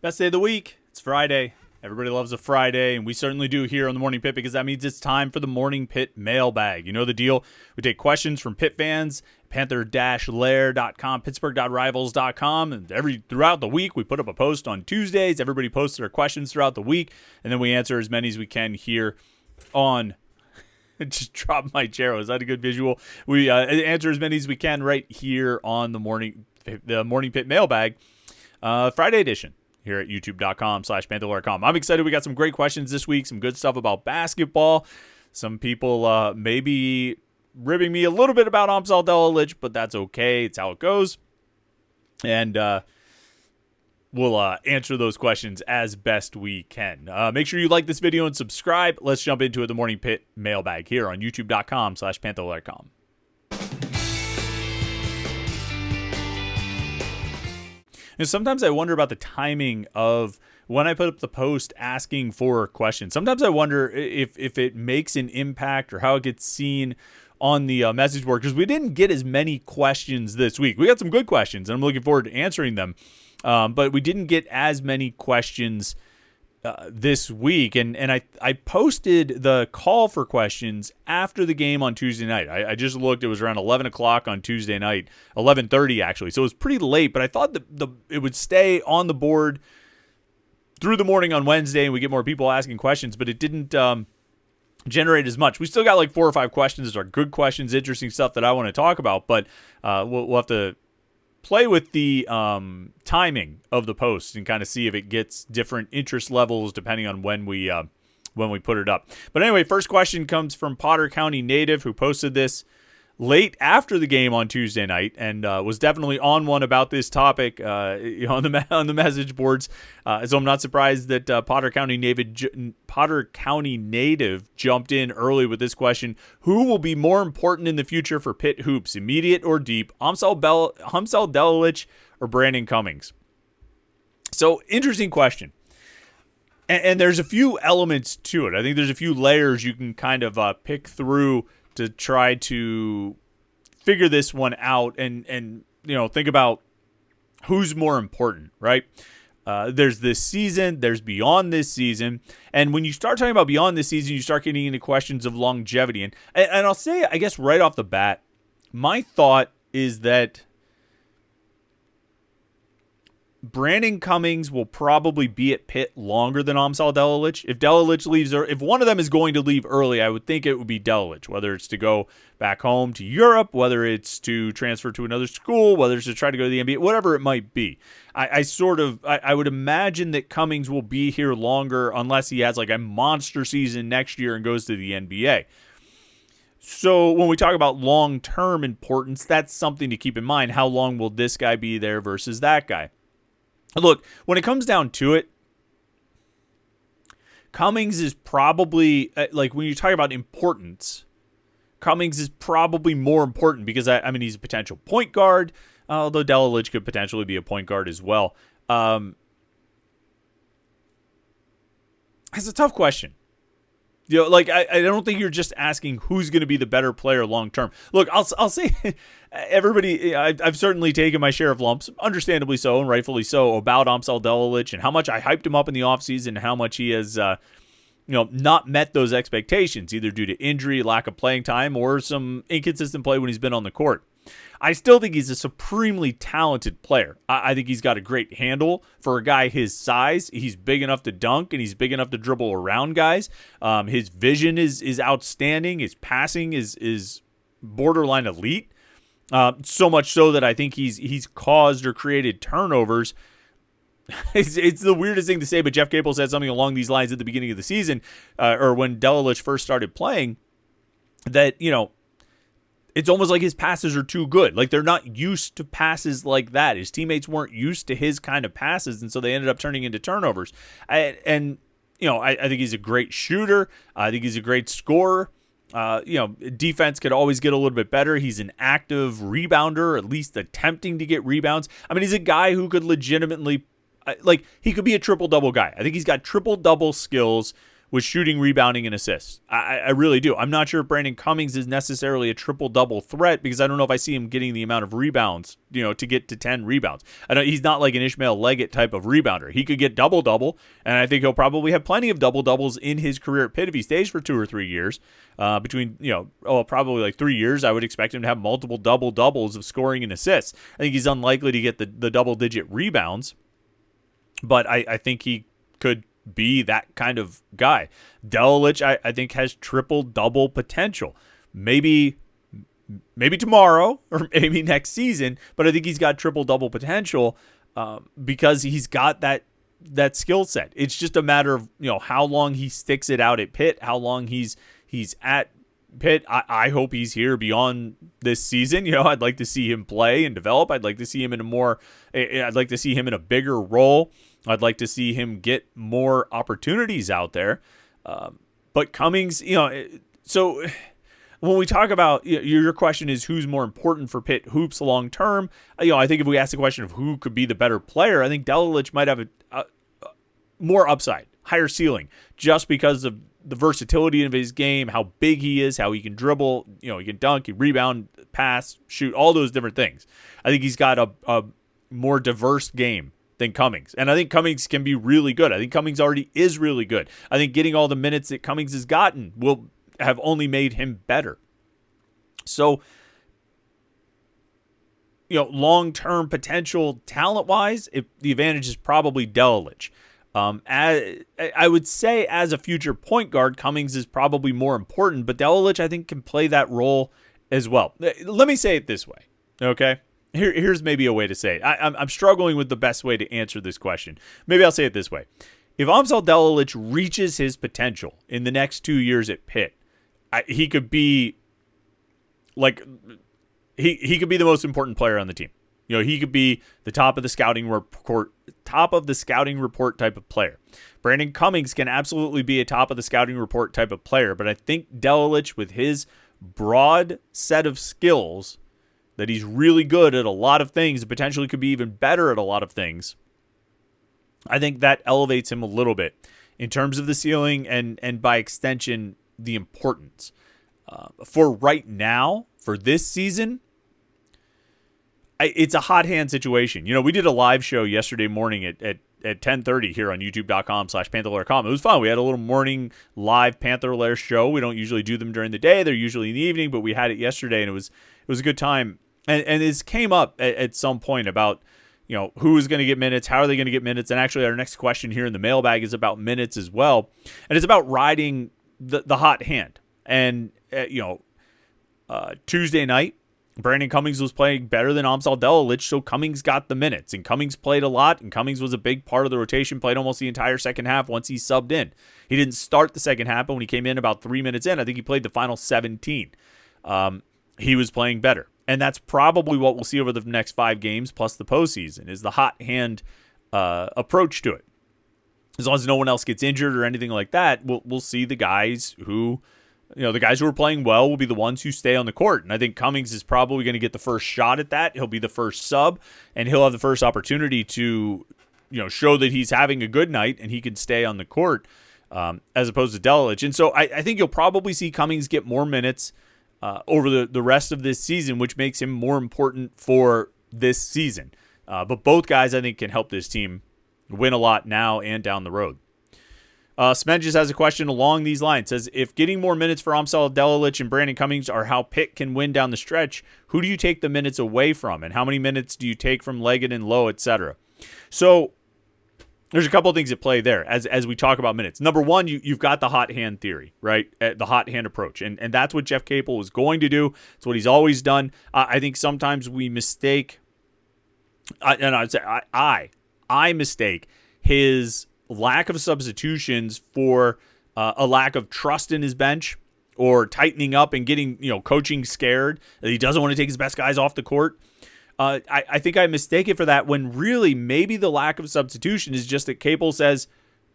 Best day of the week. It's Friday. Everybody loves a Friday, and we certainly do here on the Morning Pitt because that means it's time for the Morning Pitt Mailbag. You know the deal. We take questions from Pitt fans, Panther-Lair.com, Pittsburgh.rivals.com, and throughout the week we put up a post on Tuesdays. Everybody posts their questions throughout the week, and then we answer as many as we can here on. Just dropped my chair. Was that a good visual? We answer as many as we can right here on the Morning Pitt Mailbag, Friday edition, here at youtube.com/Panther-Lair.com. I'm excited. We got some great questions this week, some good stuff about basketball. Some people maybe ribbing me a little bit about Amsal Delilich, but that's okay. It's how it goes. And we'll answer those questions as best we can. Make sure you like this video and subscribe. Let's jump into it, the Morning Pitt Mailbag here on youtube.com/Panther-Lair.com. And sometimes I wonder about the timing of when I put up the post asking for questions. Sometimes I wonder if it makes an impact or how it gets seen on the message board, because we didn't get as many questions this week. We got some good questions, and I'm looking forward to answering them. But we didn't get as many questions this week. And I posted the call for questions after the game on Tuesday night. I just looked. It was around 11 o'clock on Tuesday night, 11:30 actually. So it was pretty late, but I thought that it would stay on the board through the morning on Wednesday and we get more people asking questions, but it didn't generate as much. We still got like 4 or 5 questions. Those are good questions, interesting stuff that I want to talk about, but we'll have to play with the timing of the post and kind of see if it gets different interest levels depending on when we put it up. But anyway, first question comes from Potter County native, who posted this late after the game on Tuesday night and was definitely on one about this topic on the message boards. So I'm not surprised that Potter County native jumped in early with this question: who will be more important in the future for Pitt hoops, immediate or deep? Amsal Delilich or Brandon Cummings? So interesting question. And there's a few elements to it. I think there's a few layers you can kind of pick through to try to figure this one out and think about who's more important, right? There's this season, there's beyond this season, and when you start talking about beyond this season, you start getting into questions of longevity. And I'll say, I guess right off the bat, my thought is that Brandon Cummings will probably be at Pitt longer than Amsal Delilich. If Delilich leaves, or if one of them is going to leave early, I would think it would be Delilich, whether it's to go back home to Europe, whether it's to transfer to another school, whether it's to try to go to the NBA, whatever it might be. I would imagine that Cummings will be here longer unless he has like a monster season next year and goes to the NBA. So when we talk about long-term importance, that's something to keep in mind. How long will this guy be there versus that guy? Look, when it comes down to it, Cummings is probably, like when you talk about importance, Cummings is probably more important because, he's a potential point guard, although Delilich could potentially be a point guard as well. It's a tough question. I don't think you're just asking who's going to be the better player long term. Look, I'll say everybody, I've certainly taken my share of lumps, understandably so and rightfully so, about Amsal Delilich and how much I hyped him up in the offseason and how much he has not met those expectations, either due to injury, lack of playing time, or some inconsistent play when he's been on the court. I still think he's a supremely talented player. I think he's got a great handle for a guy his size. He's big enough to dunk, and he's big enough to dribble around guys. His vision is outstanding. His passing is borderline elite. So much so that I think he's caused or created turnovers. It's the weirdest thing to say, but Jeff Capel said something along these lines at the beginning of the season, or when Delilich first started playing, that, it's almost like his passes are too good. Like, they're not used to passes like that. His teammates weren't used to his kind of passes, and so they ended up turning into turnovers. I think he's a great shooter. I think he's a great scorer. Defense could always get a little bit better. He's an active rebounder, at least attempting to get rebounds. He's a guy who could legitimately, he could be a triple-double guy. I think he's got triple-double skills with shooting, rebounding, and assists. I really do. I'm not sure if Brandon Cummings is necessarily a triple-double threat because I don't know if I see him getting the amount of rebounds, to get to 10 rebounds. He's not like an Ishmael Leggett type of rebounder. He could get double-double, and I think he'll probably have plenty of double-doubles in his career at Pitt if he stays for 2 or 3 years. Probably like 3 years, I would expect him to have multiple double-doubles of scoring and assists. I think he's unlikely to get the double-digit rebounds, but I think he could be that kind of guy. Delilich, I think, has triple-double potential. Maybe tomorrow or maybe next season, but I think he's got triple-double potential because he's got that skill set. It's just a matter of how long he sticks it out at Pitt, how long he's at Pitt. I hope he's here beyond this season. I'd like to see him play and develop. I'd like to see him in a bigger role. I'd like to see him get more opportunities out there. But Cummings, so when we talk about, your question is who's more important for Pitt hoops long term. I think if we ask the question of who could be the better player, I think Delilich might have a more upside, higher ceiling, just because of the versatility of his game, how big he is, how he can dribble, he can dunk, he can rebound, pass, shoot, all those different things. I think he's got a more diverse game than Cummings. And I think Cummings can be really good. I think Cummings already is really good. I think getting all the minutes that Cummings has gotten will have only made him better. So, long-term potential talent-wise, the advantage is probably Delilich. I would say as a future point guard, Cummings is probably more important, but Delilich, I think, can play that role as well. Let me say it this way, okay? Here's maybe a way to say it. I'm struggling with the best way to answer this question. Maybe I'll say it this way. If Amsal Delilich reaches his potential in the next 2 years at Pitt, he could be he could be the most important player on the team. He could be the top of the scouting report type of player. Brandon Cummings can absolutely be a top of the scouting report type of player, but I think Delilich, with his broad set of skills, that he's really good at a lot of things, potentially could be even better at a lot of things, I think that elevates him a little bit in terms of the ceiling and by extension, the importance. For right now, for this season, it's a hot hand situation. We did a live show yesterday morning at 10:30 here on youtube.com/Panther-Lair.com. It was fun. We had a little morning live Panther-Lair show. We don't usually do them during the day. They're usually in the evening, but we had it yesterday, and it was a good time. And this came up at some point about, who is going to get minutes, how are they going to get minutes, and actually our next question here in the mailbag is about minutes as well, and it's about riding the hot hand. And Tuesday night, Brandon Cummings was playing better than Amsal Delilich, so Cummings got the minutes, and Cummings played a lot, and Cummings was a big part of the rotation, played almost the entire second half once he subbed in. He didn't start the second half, but when he came in about 3 minutes in, I think he played the final 17. He was playing better. And that's probably what we'll see over the next 5 games plus the postseason, is the hot hand approach to it. As long as no one else gets injured or anything like that, we'll see the guys who are playing well will be the ones who stay on the court. And I think Cummings is probably going to get the first shot at that. He'll be the first sub, and he'll have the first opportunity to show that he's having a good night and he can stay on the court as opposed to Delilich. And so I think you'll probably see Cummings get more minutes over the rest of this season, which makes him more important for this season. But both guys, I think, can help this team win a lot now and down the road. Smen has a question along these lines. Says, if getting more minutes for Amsal Delilich and Brandon Cummings are how Pitt can win down the stretch, who do you take the minutes away from? And how many minutes do you take from Leggett and Lowe, etc.? So there's a couple of things at play there as we talk about minutes. Number one, you've got the hot hand theory, right? The hot hand approach. And that's what Jeff Capel was going to do. It's what he's always done. I think sometimes we mistake, I mistake his lack of substitutions for a lack of trust in his bench, or tightening up and getting, coaching scared that he doesn't want to take his best guys off the court. I think I mistake it for that, when really maybe the lack of substitution is just that Capel says,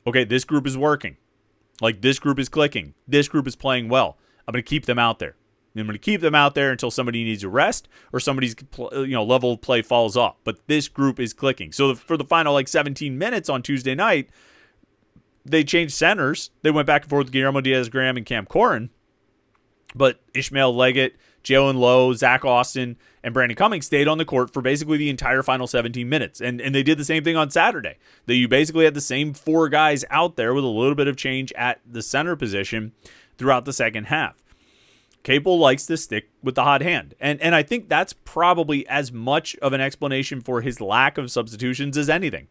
okay, this group is working. Like, this group is clicking. This group is playing well. I'm going to keep them out there. I'm going to keep them out there until somebody needs a rest or somebody's level of play falls off. But this group is clicking. So for the final 17 minutes on Tuesday night, they changed centers. They went back and forth with Guillermo Diaz-Graham and Cam Corrin. But Ishmael Leggett, Jalen Lowe, Zach Austin, and Brandon Cummings stayed on the court for basically the entire final 17 minutes. And they did the same thing on Saturday. That you basically had the same 4 guys out there with a little bit of change at the center position throughout the second half. Capel likes to stick with the hot hand. And I think that's probably as much of an explanation for his lack of substitutions as anything.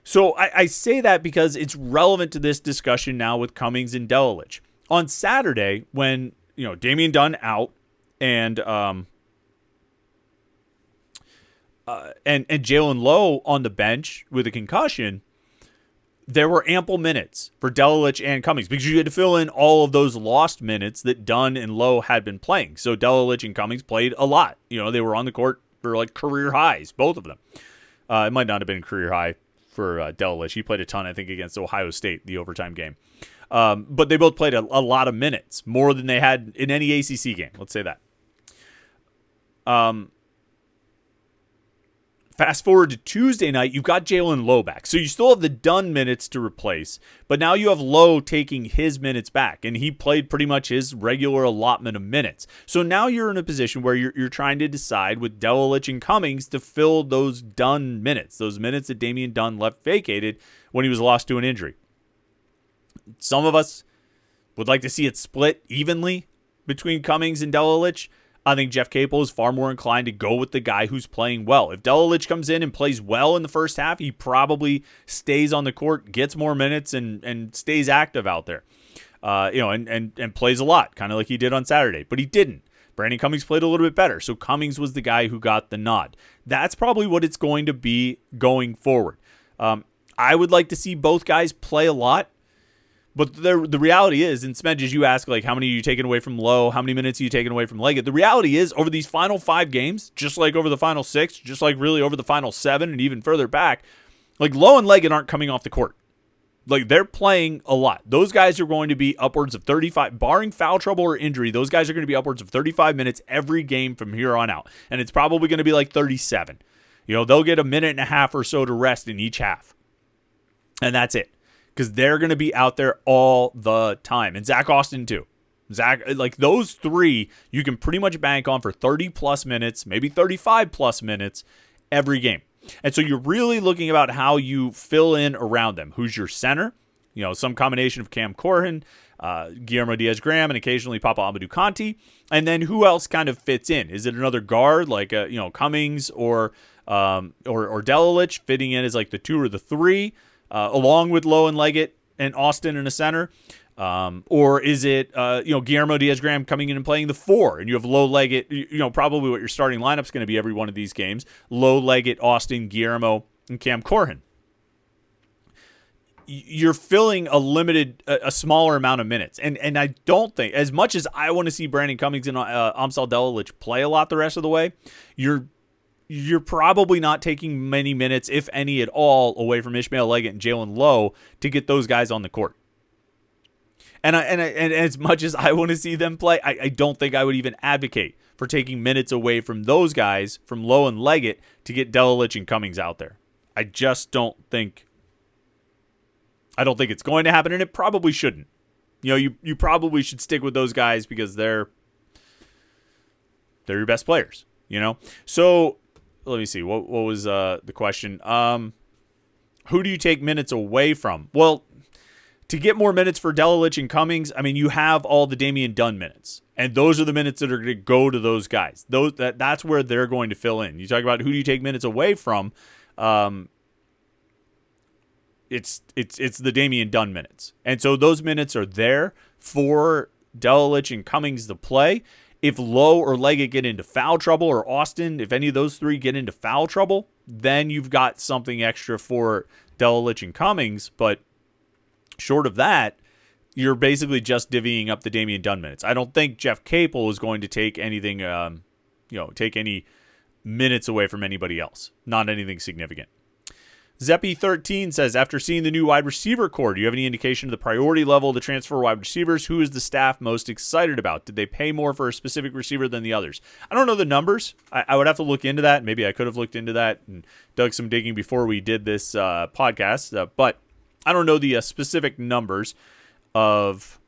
So I say that because it's relevant to this discussion now with Cummings and Delilich. On Saturday, when Damian Dunn out and Jalen Lowe on the bench with a concussion, there were ample minutes for Delilich and Cummings because you had to fill in all of those lost minutes that Dunn and Lowe had been playing. So Delilich and Cummings played a lot. They were on the court for like career highs, both of them. It might not have been career high for Delilich. He played a ton, I think, against Ohio State, the overtime game. But they both played a lot of minutes, more than they had in any ACC game. Let's say that. Fast forward to Tuesday night, you've got Jalen Lowe back. So you still have the Dunn minutes to replace, but now you have Lowe taking his minutes back, and he played pretty much his regular allotment of minutes. So now you're in a position where you're trying to decide with Delilich and Cummings to fill those Dunn minutes, those minutes that Damian Dunn left vacated when he was lost to an injury. Some of us would like to see it split evenly between Cummings and Delilich. I think Jeff Capel is far more inclined to go with the guy who's playing well. If Delilich comes in and plays well in the first half, he probably stays on the court, gets more minutes, and stays active out there. And plays a lot, kind of like he did on Saturday. But he didn't. Brandon Cummings played a little bit better, so Cummings was the guy who got the nod. That's probably what it's going to be going forward. I would like to see both guys play a lot. But the reality is, and Smedge, as you ask, like, how many are you taking away from Lowe? How many minutes are you taking away from Leggett? The reality is, over these final 5 games, just like over the final 6, just like really over the final 7, and even further back, like, Lowe and Leggett aren't coming off the court. Like, they're playing a lot. Those guys are going to be upwards of 35, barring foul trouble or injury, those guys are going to be upwards of 35 minutes every game from here on out. And it's probably going to be like 37. They'll get a minute and a half or so to rest in each half. And that's it. Because they're going to be out there all the time. And Zach Austin, too. Like those 3, you can pretty much bank on for 30-plus minutes, maybe 35-plus minutes every game. And so you're really looking about how you fill in around them. Who's your center? Some combination of Cam Corrin, Guillermo Diaz-Graham, and occasionally Papa Amadou Kanti. And then who else kind of fits in? Is it another guard like Cummings or Delilich fitting in as like the 2 or the 3? Along with Lowe and Leggett and Austin in a center? Or is it, Guillermo Diaz-Graham coming in and playing the 4, and you have Lowe, Leggett, probably what your starting lineup's going to be every one of these games, Lowe, Leggett, Austin, Guillermo, and Cam Corrin. You're filling a smaller amount of minutes. And I don't think, as much as I want to see Brandon Cummings and Amsal Delilich play a lot the rest of the way, you're probably not taking many minutes, if any at all, away from Ishmael Leggett and Jalen Lowe to get those guys on the court. And as much as I want to see them play, I don't think I would even advocate for taking minutes away from those guys, from Lowe and Leggett, to get Delilich and Cummings out there. I just don't think. I don't think it's going to happen, and it probably shouldn't. You probably should stick with those guys because they're your best players. So. Let me see. What was the question? Who do you take minutes away from? Well, to get more minutes for Delilich and Cummings, I mean, you have all the Damian Dunn minutes. And those are the minutes that are going to go to those guys. That's where they're going to fill in. You talk about who do you take minutes away from? It's the Damian Dunn minutes. And so those minutes are there for Delilich and Cummings to play. If Lowe or Leggett get into foul trouble, or Austin, if any of those 3 get into foul trouble, then you've got something extra for Delilich and Cummings. But short of that, you're basically just divvying up the Damian Dunn minutes. I don't think Jeff Capel is going to take anything, take any minutes away from anybody else. Not anything significant. Zeppy13 says, after seeing the new wide receiver core, do you have any indication of the priority level of the transfer wide receivers? Who is the staff most excited about? Did they pay more for a specific receiver than the others? I don't know the numbers. I would have to look into that. Maybe I could have looked into that and dug some digging before we did this podcast. But I don't know the specific numbers of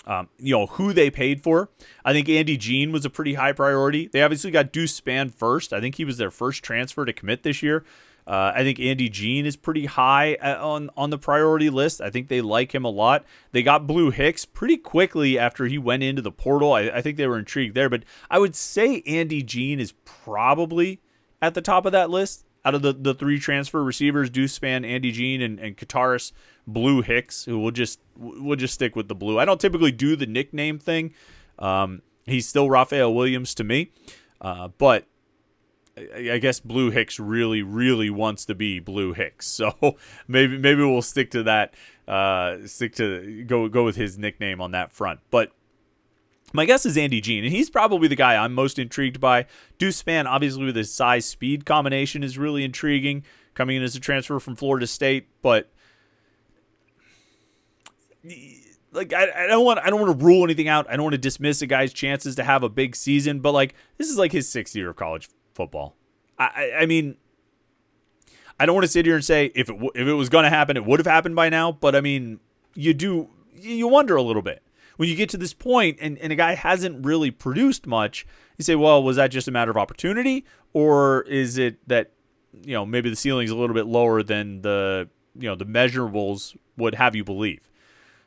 who they paid for. I think Andy Jean was a pretty high priority. They obviously got Deuce Spann first. I think he was their first transfer to commit this year. I think Andy Jean is pretty high on the priority list. I think they like him a lot. They got Blue Hicks pretty quickly after he went into the portal. I think they were intrigued there. But I would say Andy Jean is probably at the top of that list. Out of the three transfer receivers, Deuce Spann, Andy Jean, and Kataris Blue Hicks, who will just stick with the blue. I don't typically do the nickname thing. He's still Raphael Williams to me, but I guess Blue Hicks really, really wants to be Blue Hicks. So maybe we'll stick to that. Go with his nickname on that front, but. My guess is Andy Jean, and he's probably the guy I'm most intrigued by. Deuce Spann, obviously, with his size-speed combination, is really intriguing, coming in as a transfer from Florida State. But like, I don't want to rule anything out. I don't want to dismiss a guy's chances to have a big season. But like, this is like his sixth year of college football. I mean, I don't want to sit here and say if it was going to happen, it would have happened by now. But I mean, you wonder a little bit. When you get to this point and a guy hasn't really produced much, you say, well, was that just a matter of opportunity? Or is it that, maybe the ceiling's a little bit lower than the measurables would have you believe?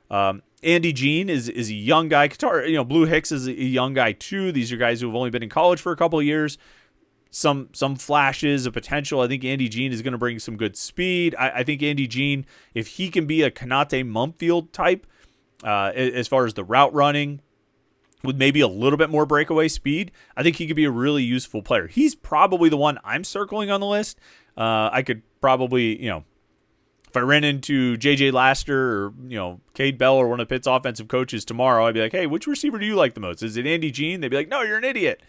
Andy Jean is a young guy. Blue Hicks is a young guy too. These are guys who have only been in college for a couple of years. Some flashes of potential. I think Andy Jean is going to bring some good speed. I think Andy Jean, if he can be a Kanate Mumfield type, as far as the route running, with maybe a little bit more breakaway speed, I think he could be a really useful player. He's probably the one I'm circling on the list. I could probably, if I ran into J.J. Laster or, Cade Bell or one of Pitt's offensive coaches tomorrow, I'd be like, hey, which receiver do you like the most? Is it Andy Jean? They'd be like, no, you're an idiot.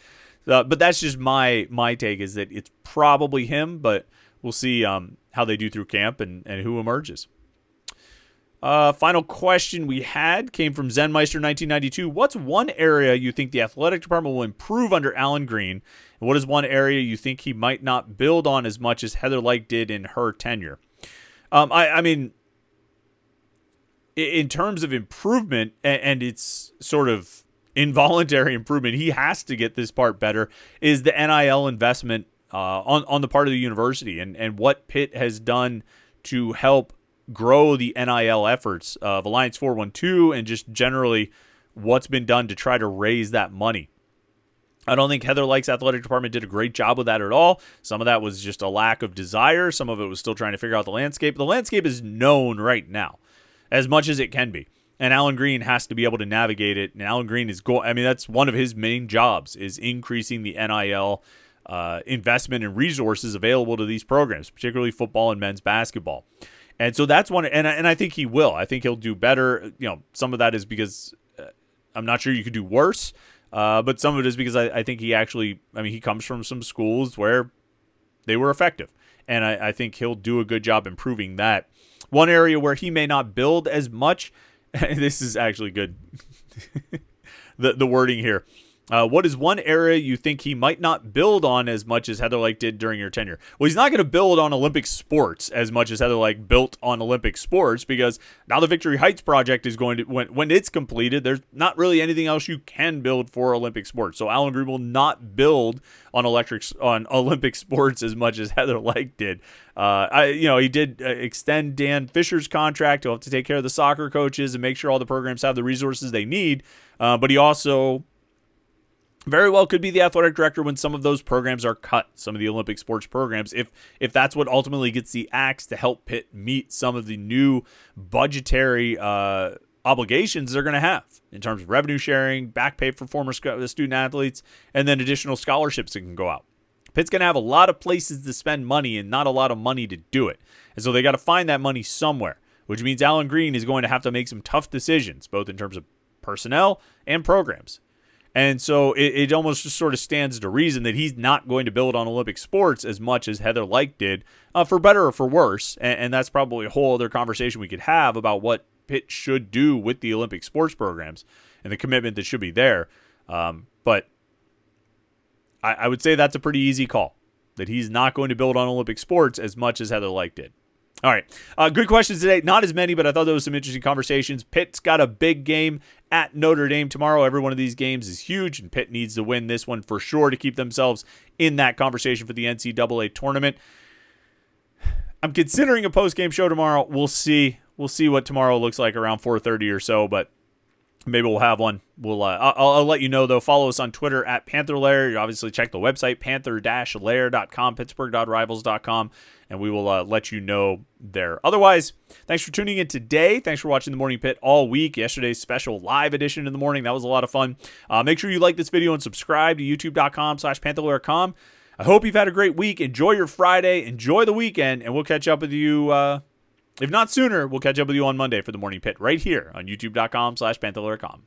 But that's just my take, is that it's probably him, but we'll see how they do through camp and who emerges. Final question we had came from Zenmeister 1992. What's one area you think the athletic department will improve under Alan Green? And what is one area you think he might not build on as much as Heather Lyke did in her tenure? I mean, in terms of improvement, and it's sort of involuntary improvement, he has to get this part better, is the NIL investment on the part of the university and what Pitt has done to help grow the NIL efforts of Alliance 412 and just generally what's been done to try to raise that money. I don't think Heather Lyke's athletic department did a great job with that at all. Some of that was just a lack of desire. Some of it was still trying to figure out the landscape. The landscape is known right now as much as it can be. And Alan Green has to be able to navigate it. And Alan Green is that's one of his main jobs, is increasing the NIL investment and resources available to these programs, particularly football and men's basketball. And so that's one, and I think he will. I think he'll do better. Some of that is because I'm not sure you could do worse, but some of it is because I think he comes from some schools where they were effective, and I think he'll do a good job improving that. One area where he may not build as much, and this is actually good, the wording here. What is one area you think he might not build on as much as Heather Lyke did during your tenure? Well, he's not going to build on Olympic sports as much as Heather Lyke built on Olympic sports, because now the Victory Heights project is going to, when it's completed, there's not really anything else you can build for Olympic sports. So Alan Green will not build on Olympic sports as much as Heather Lyke did. He did extend Dan Fisher's contract. He'll have to take care of the soccer coaches and make sure all the programs have the resources they need. But he also very well could be the athletic director when some of those programs are cut, some of the Olympic sports programs, if that's what ultimately gets the axe to help Pitt meet some of the new budgetary obligations they're going to have in terms of revenue sharing, back pay for former student athletes, and then additional scholarships that can go out. Pitt's going to have a lot of places to spend money and not a lot of money to do it. And so they got to find that money somewhere, which means Alan Green is going to have to make some tough decisions, both in terms of personnel and programs. And so it almost just sort of stands to reason that he's not going to build on Olympic sports as much as Heather Lyke did, for better or for worse. And that's probably a whole other conversation we could have about what Pitt should do with the Olympic sports programs and the commitment that should be there. But I would say that's a pretty easy call, that he's not going to build on Olympic sports as much as Heather Lyke did. All right. Good questions today. Not as many, but I thought there was some interesting conversations. Pitt's got a big game at Notre Dame tomorrow. Every one of these games is huge, and Pitt needs to win this one for sure to keep themselves in that conversation for the NCAA tournament. I'm considering a post-game show tomorrow. We'll see. We'll see what tomorrow looks like around 4:30 or so, but maybe we'll have one. I'll let you know, though. Follow us on Twitter at Panther-Lair. You obviously check the website, Panther-Lair.com, Pittsburgh.rivals.com, and we will let you know there. Otherwise, thanks for tuning in today. Thanks for watching the Morning Pit all week. Yesterday's special live edition in the morning. That was a lot of fun. Make sure you like this video and subscribe to youtube.com/Panther-Lair.com. I hope you've had a great week. Enjoy your Friday. Enjoy the weekend, and we'll catch up with you. If not sooner, we'll catch up with you on Monday for the Morning Pit right here on youtube.com/Panther-Lair.com.